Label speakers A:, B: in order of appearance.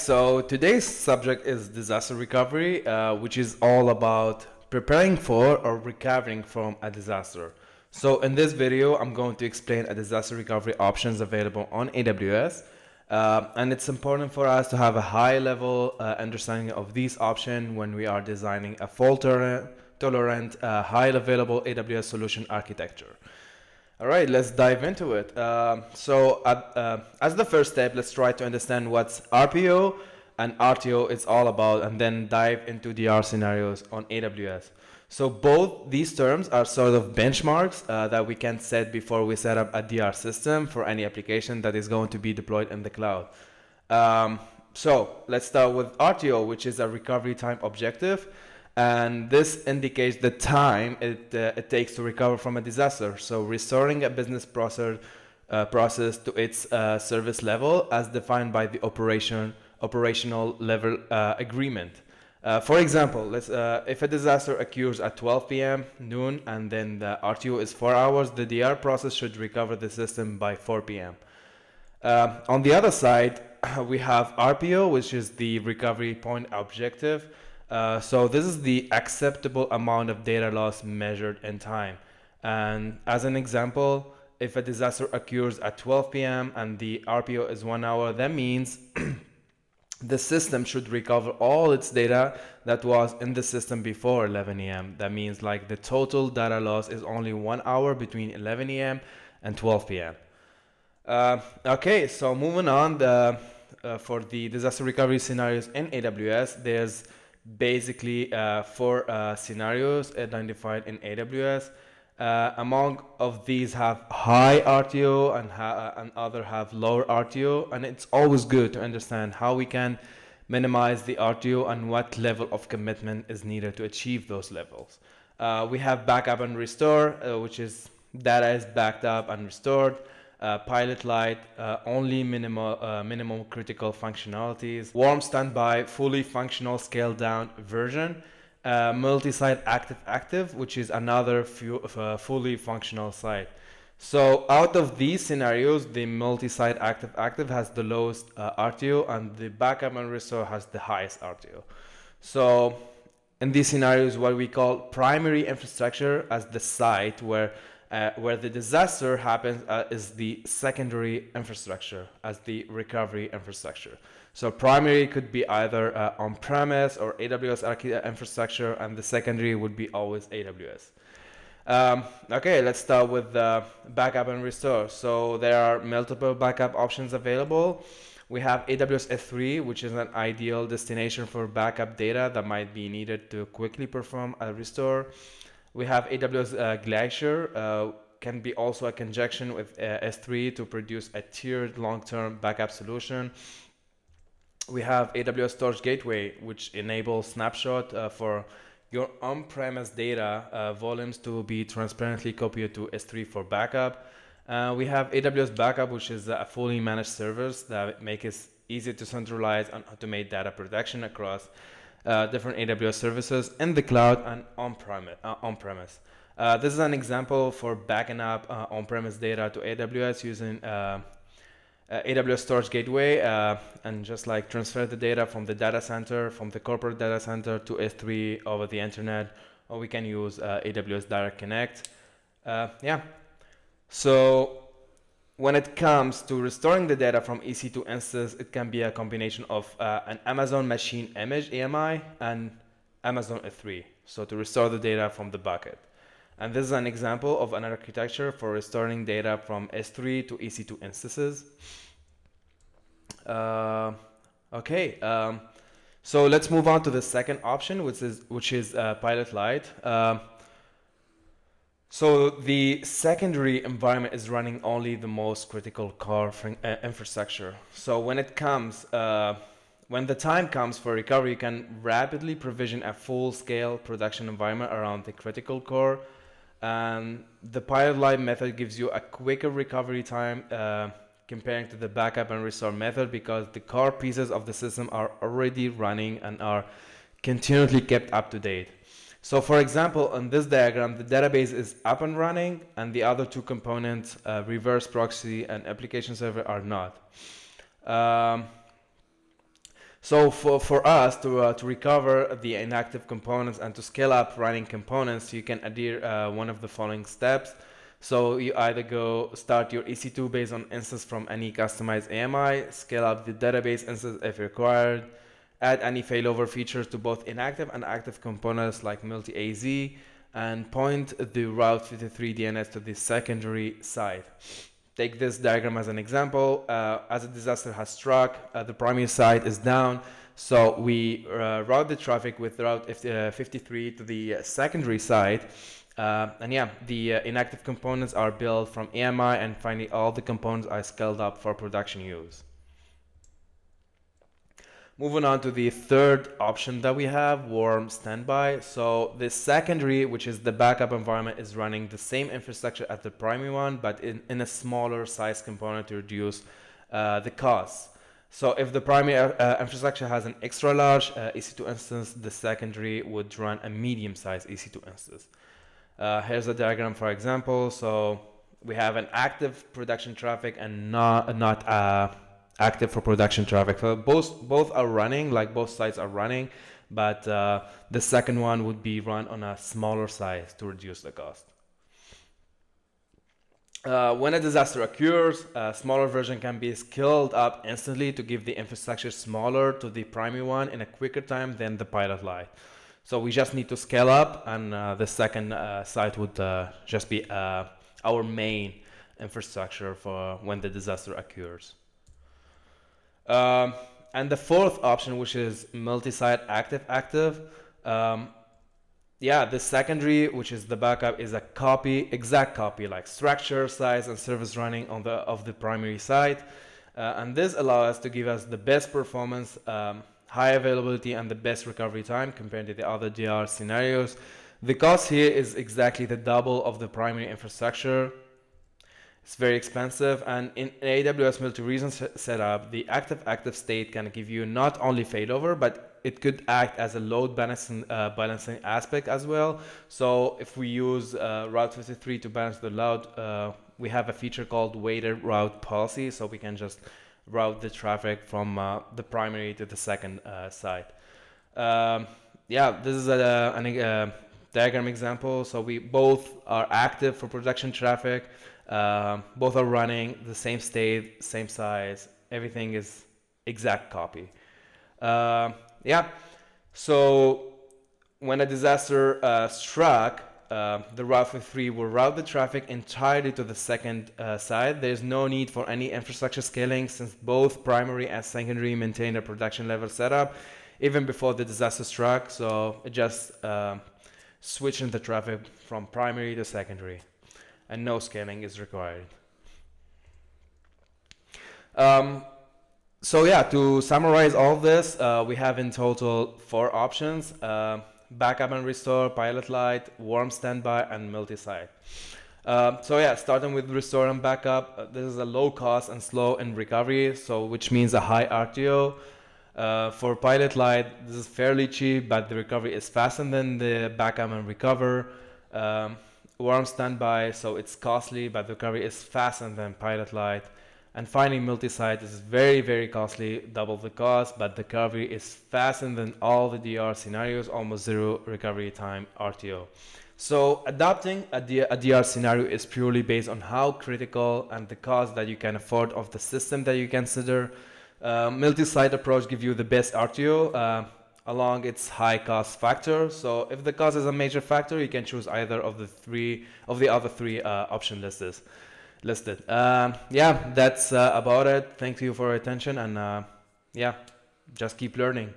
A: so today's subject is disaster recovery, which is all about preparing for or recovering from a disaster. So in this video, I'm going to explain a disaster recovery options available on AWS. And it's important for us to have a high level understanding of these options when we are designing a fault-tolerant, high available AWS solution architecture. All right, let's dive into it. As the first step, let's try to understand what RPO and RTO is all about, and then dive into DR scenarios on AWS. So both these terms are sort of benchmarks that we can set before we set up a DR system for any application that is going to be deployed in the cloud. So let's start with RTO, which is a recovery time objective. And this indicates the time it takes to recover from a disaster. So restoring a business process to its service level as defined by the operational level agreement. For example, if a disaster occurs at 12 p.m. noon and then the RTO is 4 hours, the DR process should recover the system by 4 p.m. On the other side, we have RPO, which is the recovery point objective. So this is the acceptable amount of data loss measured in time. And as an example, if a disaster occurs at 12 p.m. and the RPO is 1 hour, that means the system should recover all its data that was in the system before 11 a.m. That means like the total data loss is only 1 hour between 11 a.m. and 12 p.m. Okay, so moving on, for the disaster recovery scenarios in AWS, there's basically four scenarios identified in AWS. Among of these have high RTO and other have lower RTO, and it's always good to understand how we can minimize the RTO and what level of commitment is needed to achieve those levels. We have backup and restore, which is data is backed up and restored. Pilot light, only minimum critical functionalities. Warm standby, fully functional scaled down version. Multi-site active, which is another fully functional site. So out of these scenarios, the multi-site active has the lowest RTO, and the backup and restore has the highest RTO. So in these scenarios, what we call primary infrastructure as the site where the disaster happens is the secondary infrastructure as the recovery infrastructure. So primary could be either on-premise or AWS infrastructure, and the secondary would be always AWS. Okay, let's start with backup and restore. So there are multiple backup options available. We have AWS S3, which is an ideal destination for backup data that might be needed to quickly perform a restore. We have AWS Glacier, can be also a conjunction with S3 to produce a tiered long-term backup solution. We have AWS Storage Gateway, which enables snapshot for your on-premise data volumes to be transparently copied to S3 for backup. We have AWS Backup, which is a fully managed service that makes it easy to centralize and automate data protection across different AWS services in the cloud and on-premise. This is an example for backing up on-premise data to AWS using AWS Storage Gateway, and just like transfer the data from the data center, from the corporate data center to S3 over the internet, or we can use AWS Direct Connect. So when it comes to restoring the data from EC2 instance, it can be a combination of an Amazon Machine Image AMI and Amazon S3. So to restore the data from the bucket. And this is an example of an architecture for restoring data from S3 to EC2 instances. So let's move on to the second option, which is Pilot Light. So the secondary environment is running only the most critical core infrastructure. So when the time comes for recovery, you can rapidly provision a full-scale production environment around the critical core. And the pilot light method gives you a quicker recovery time comparing to the backup and restore method, because the core pieces of the system are already running and are continually kept up to date. So for example, in this diagram, the database is up and running, and the other two components, reverse proxy and application server, are not. So for us to recover the inactive components and to scale up running components, you can adhere one of the following steps. So you either go start your EC2 based on instance from any customized AMI, scale up the database instance if required, add any failover features to both inactive and active components like multi-AZ, and point the Route 53 DNS to the secondary side. Take this diagram as an example. As a disaster has struck, the primary side is down, so we route the traffic with Route 53 to the secondary side. And yeah, the inactive components are built from AMI, and finally all the components are scaled up for production use. Moving on to the third option that we have, warm standby. So the secondary, which is the backup environment, is running the same infrastructure as the primary one, but in a smaller size component to reduce the cost. So if the primary infrastructure has an extra large EC2 instance, the secondary would run a medium-sized EC2 instance. Here's a diagram for example. So we have an active production traffic and not active for production traffic. So both are running, like both sites are running, but the second one would be run on a smaller size to reduce the cost. When a disaster occurs, a smaller version can be scaled up instantly to give the infrastructure smaller to the primary one in a quicker time than the pilot light. So we just need to scale up, and the second site would just be our main infrastructure for when the disaster occurs. And the fourth option, which is multi-site active, yeah, the secondary, which is the backup, is a exact copy, like structure, size, and service running on of the primary site. And this allows us to give us the best performance, high availability, and the best recovery time compared to the other DR scenarios. The cost here is exactly the double of the primary infrastructure. It's very expensive, and in AWS multi-region setup, the active state can give you not only failover, but it could act as a load balancing aspect as well. So if we use Route 53 to balance the load, we have a feature called weighted route policy, so we can just route the traffic from the primary to the second site. Yeah, this is a diagram example. So we both are active for production traffic. Both are running the same state, same size. Everything is exact copy. Yeah. So when a disaster struck, the Route 53 will route the traffic entirely to the second side. There's no need for any infrastructure scaling since both primary and secondary maintain a production level setup even before the disaster struck. So it just switching the traffic from primary to secondary, and no scaling is required. So yeah, to summarize all of this, we have in total 4 options: backup and restore, pilot light, warm standby, and multi-site. So yeah, starting with restore and backup, this is a low cost and slow in recovery, so which means a high RTO. For pilot light, this is fairly cheap, but the recovery is faster than the backup and recover. Warm standby, so it's costly, but the recovery is faster than pilot light. And finally, multi-site is very, very costly, double the cost, but the recovery is faster than all the DR scenarios, almost zero recovery time RTO. So adopting a DR scenario is purely based on how critical and the cost that you can afford of the system that you consider. Multi-site approach gives you the best RTO along its high cost factor. So if the cost is a major factor, you can choose either of the other three option listed. Yeah, that's about it. Thank you for your attention, and yeah, just keep learning.